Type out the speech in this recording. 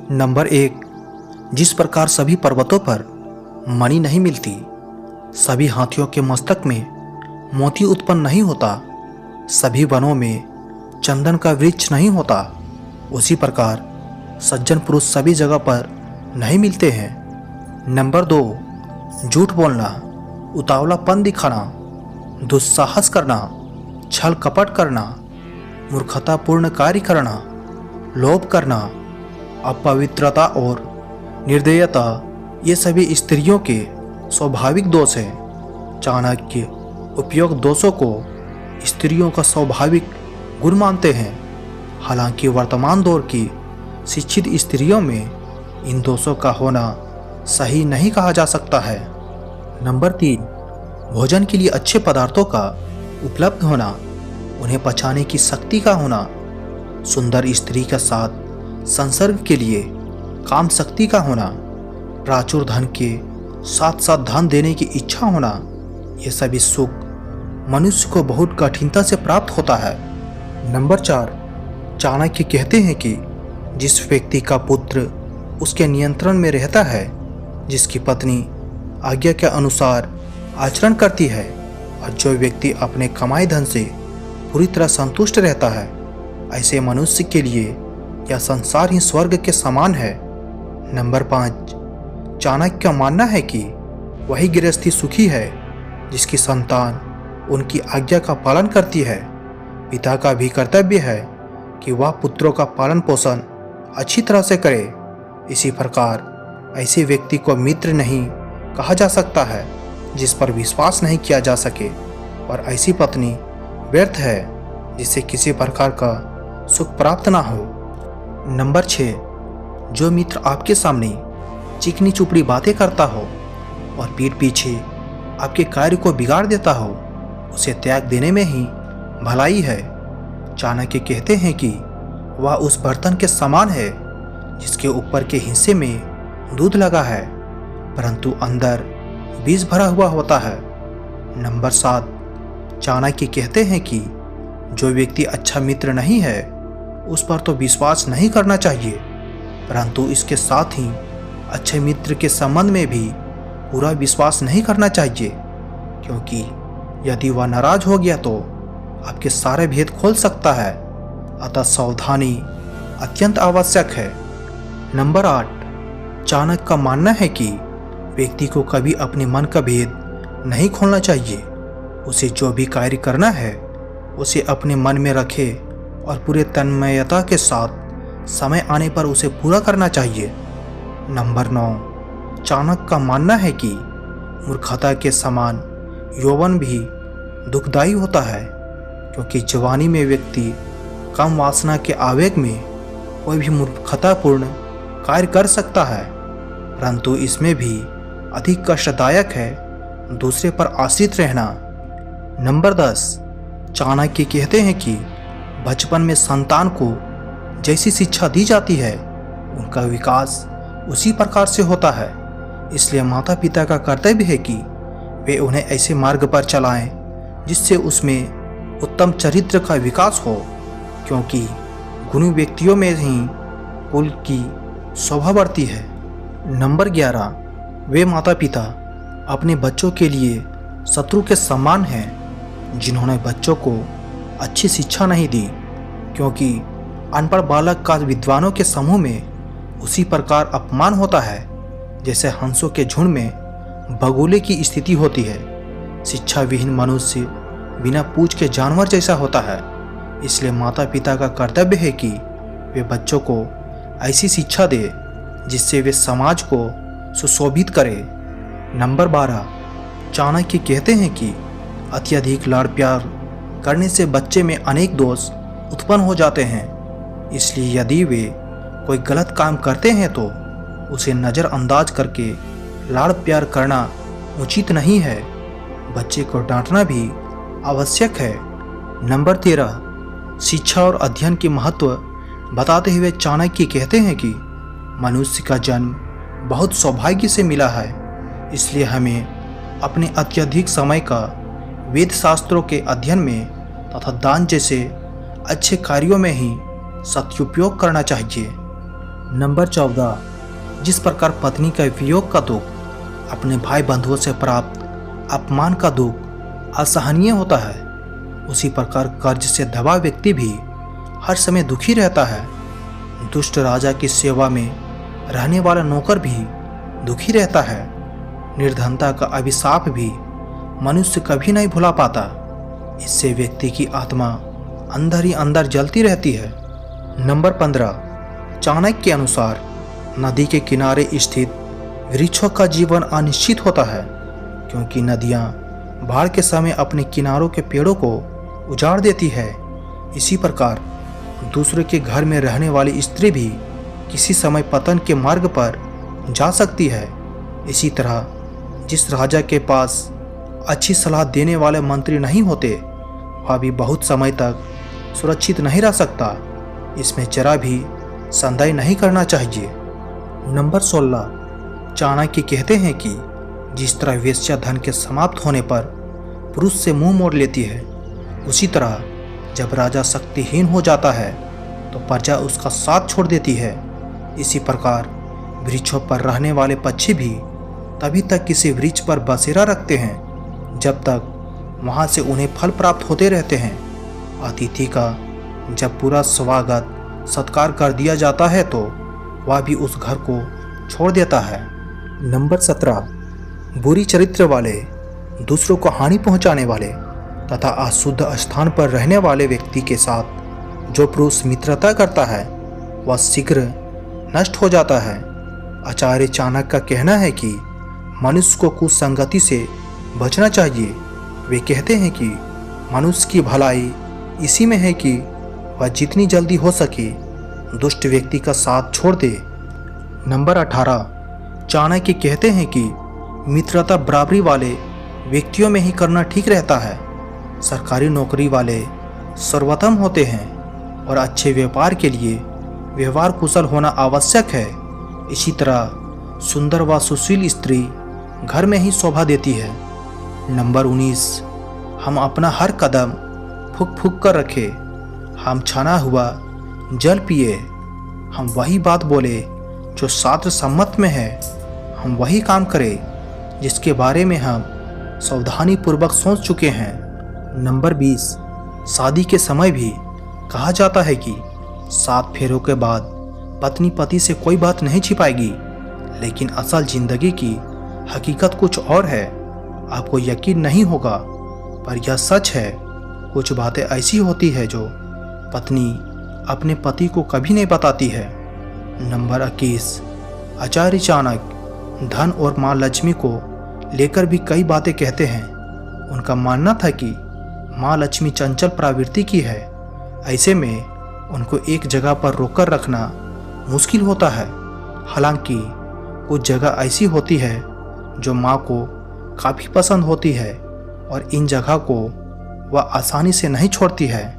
Number 1। जिस प्रकार सभी पर्वतों पर मणि नहीं मिलती, सभी हाथियों के मस्तक में मोती उत्पन्न नहीं होता, सभी वनों में चंदन का वृक्ष नहीं होता, उसी प्रकार सज्जन पुरुष सभी जगह पर नहीं मिलते हैं। नंबर 2। झूठ बोलना, उतावलापन दिखाना, दुस्साहस करना, छल कपट करना, मूर्खतापूर्ण कार्य करना, लोभ करना, अपवित्रता और निर्दयता, ये सभी स्त्रियों के स्वाभाविक दोष हैं। चाणक्य उपयुक्त दोषों को स्त्रियों का स्वाभाविक गुण मानते हैं। हालांकि वर्तमान दौर की शिक्षित स्त्रियों में इन दोषों का होना सही नहीं कहा जा सकता है। नंबर 3। भोजन के लिए अच्छे पदार्थों का उपलब्ध होना, उन्हें पचाने की शक्ति का होना, सुंदर स्त्री के साथ संसर्ग के लिए काम शक्ति का होना, प्राचुर धन के साथ साथ धन देने की इच्छा होना, ये सभी सुख मनुष्य को बहुत कठिनता से प्राप्त होता है। नंबर 4। चाणक्य कहते हैं कि जिस व्यक्ति का पुत्र उसके नियंत्रण में रहता है, जिसकी पत्नी आज्ञा के अनुसार आचरण करती है और जो व्यक्ति अपने कमाए धन से पूरी तरह संतुष्ट रहता है, ऐसे मनुष्य के लिए यह संसार ही स्वर्ग के समान है। नंबर 5। चाणक्य का मानना है कि वही गृहस्थी सुखी है जिसकी संतान उनकी आज्ञा का पालन करती है। पिता का भी कर्तव्य है कि वह पुत्रों का पालन पोषण अच्छी तरह से करे। इसी प्रकार ऐसे व्यक्ति को मित्र नहीं कहा जा सकता है जिस पर विश्वास नहीं किया जा सके, और ऐसी पत्नी व्यर्थ है जिससे किसी प्रकार का सुख प्राप्त ना हो। नंबर 6। जो मित्र आपके सामने चिकनी चुपड़ी बातें करता हो और पीठ पीछे आपके कार्य को बिगाड़ देता हो, उसे त्याग देने में ही भलाई है। चाणक्य कहते हैं कि वह उस बर्तन के समान है जिसके ऊपर के हिस्से में दूध लगा है परंतु अंदर विष भरा हुआ होता है। नंबर 7। चाणक्य कहते हैं कि जो व्यक्ति अच्छा मित्र नहीं है उस पर तो विश्वास नहीं करना चाहिए, परंतु इसके साथ ही अच्छे मित्र के संबंध में भी पूरा विश्वास नहीं करना चाहिए, क्योंकि यदि वह नाराज हो गया तो आपके सारे भेद खोल सकता है। अतः सावधानी अत्यंत आवश्यक है। नंबर 8। चाणक्य का मानना है कि व्यक्ति को कभी अपने मन का भेद नहीं खोलना चाहिए। उसे जो भी कार्य करना है उसे अपने मन में रखे और पूरे तन्मयता के साथ समय आने पर उसे पूरा करना चाहिए। नंबर 9। चाणक्य का मानना है कि मूर्खता के समान यौवन भी दुखदायी होता है, क्योंकि जवानी में व्यक्ति कम वासना के आवेग में कोई भी मूर्खतापूर्ण कार्य कर सकता है, परंतु इसमें भी अधिक कष्टदायक है दूसरे पर आश्रित रहना। नंबर 10। चाणक्य कहते हैं कि बचपन में संतान को जैसी शिक्षा दी जाती है उनका विकास उसी प्रकार से होता है। इसलिए माता पिता का कर्तव्य है कि वे उन्हें ऐसे मार्ग पर चलाएं जिससे उसमें उत्तम चरित्र का विकास हो, क्योंकि गुणी व्यक्तियों में ही कुल की शोभा बढ़ती है। नंबर 11। वे माता पिता अपने बच्चों के लिए शत्रु के समान हैं जिन्होंने बच्चों को अच्छी शिक्षा नहीं दी, क्योंकि अनपढ़ बालक का विद्वानों के समूह में उसी प्रकार अपमान होता है जैसे हंसों के झुंड में बगुले की स्थिति होती है। शिक्षा विहीन मनुष्य बिना पूछ के जानवर जैसा होता है। इसलिए माता पिता का कर्तव्य है कि वे बच्चों को ऐसी शिक्षा दे जिससे वे समाज को सुशोभित करे। नंबर 12। चाणक्य कहते हैं कि अत्यधिक लाड़ प्यार करने से बच्चे में अनेक दोष उत्पन्न हो जाते हैं। इसलिए यदि वे कोई गलत काम करते हैं तो उसे नज़रअंदाज करके लाड़ प्यार करना उचित नहीं है। बच्चे को डांटना भी आवश्यक है। नंबर 13। शिक्षा और अध्ययन के महत्व बताते हुए चाणक्य कहते हैं कि मनुष्य का जन्म बहुत सौभाग्य से मिला है, इसलिए हमें अपने अत्यधिक समय का वेद शास्त्रों के अध्ययन में तथा दान जैसे अच्छे कार्यों में ही सदुपयोग करना चाहिए। नंबर 14, जिस प्रकार पत्नी का वियोग का दुख, अपने भाई बंधुओं से प्राप्त अपमान का दुख असहनीय होता है, उसी प्रकार कर्ज से दबा व्यक्ति भी हर समय दुखी रहता है। दुष्ट राजा की सेवा में रहने वाला नौकर भी दुखी रहता है। निर्धनता का अभिशाप भी मनुष्य कभी नहीं भुला पाता। इससे व्यक्ति की आत्मा अंदर ही अंदर जलती रहती है। नंबर 15, चाणक्य के अनुसार नदी के किनारे स्थित वृक्षों का जीवन अनिश्चित होता है, क्योंकि नदियाँ बाढ़ के समय अपने किनारों के पेड़ों को उजाड़ देती है। इसी प्रकार दूसरे के घर में रहने वाली स्त्री भी किसी समय पतन के मार्ग पर जा सकती है। इसी तरह जिस राजा के पास अच्छी सलाह देने वाले मंत्री नहीं होते, वह भी बहुत समय तक सुरक्षित नहीं रह सकता। इसमें जरा भी संदेह नहीं करना चाहिए। नंबर 16, चाणक्य कहते हैं कि जिस तरह वेश्या धन के समाप्त होने पर पुरुष से मुंह मोड़ लेती है, उसी तरह जब राजा शक्तिहीन हो जाता है तो प्रजा उसका साथ छोड़ देती है। इसी प्रकार वृक्षों पर रहने वाले पक्षी भी तभी तक किसी वृक्ष पर बसेरा रखते हैं जब तक वहाँ से उन्हें फल प्राप्त होते रहते हैं। अतिथि का जब पूरा स्वागत सत्कार कर दिया जाता है तो वह भी उस घर को छोड़ देता है। नंबर 17, बुरी चरित्र वाले, दूसरों को हानि पहुंचाने वाले तथा अशुद्ध स्थान पर रहने वाले व्यक्ति के साथ जो पुरुष मित्रता करता है वह शीघ्र नष्ट हो जाता है। आचार्य चाणक्य का कहना है कि मनुष्य को कुसंगति से बचना चाहिए। वे कहते हैं कि मनुष्य की भलाई इसी में है कि वह जितनी जल्दी हो सके दुष्ट व्यक्ति का साथ छोड़ दे। नंबर 18, चाणक्य कहते हैं कि मित्रता बराबरी वाले व्यक्तियों में ही करना ठीक रहता है। सरकारी नौकरी वाले सर्वोत्तम होते हैं और अच्छे व्यापार के लिए व्यवहार कुशल होना आवश्यक है। इसी तरह सुंदर व सुशील स्त्री घर में ही शोभा देती है। नंबर 19, हम अपना हर कदम फूक फूक कर रखें। हम छाना हुआ जल पिए। हम वही बात बोले जो शास्त्र सम्मत में है। हम वही काम करें जिसके बारे में हम सावधानी पूर्वक सोच चुके हैं। नंबर 20, शादी के समय भी कहा जाता है कि 7 फेरों के बाद पत्नी पति से कोई बात नहीं छिपाएगी, लेकिन असल जिंदगी की हकीकत कुछ और है। आपको यकीन नहीं होगा, पर यह सच है। कुछ बातें ऐसी होती है जो पत्नी अपने पति को कभी नहीं बताती है। नंबर 21, आचार्य चाणक्य धन और माँ लक्ष्मी को लेकर भी कई बातें कहते हैं। उनका मानना था कि माँ लक्ष्मी चंचल प्रवृत्ति की है, ऐसे में उनको एक जगह पर रोकर रखना मुश्किल होता है। हालांकि कुछ जगह ऐसी होती है जो माँ को काफ़ी पसंद होती है और इन जगह को वह आसानी से नहीं छोड़ती है।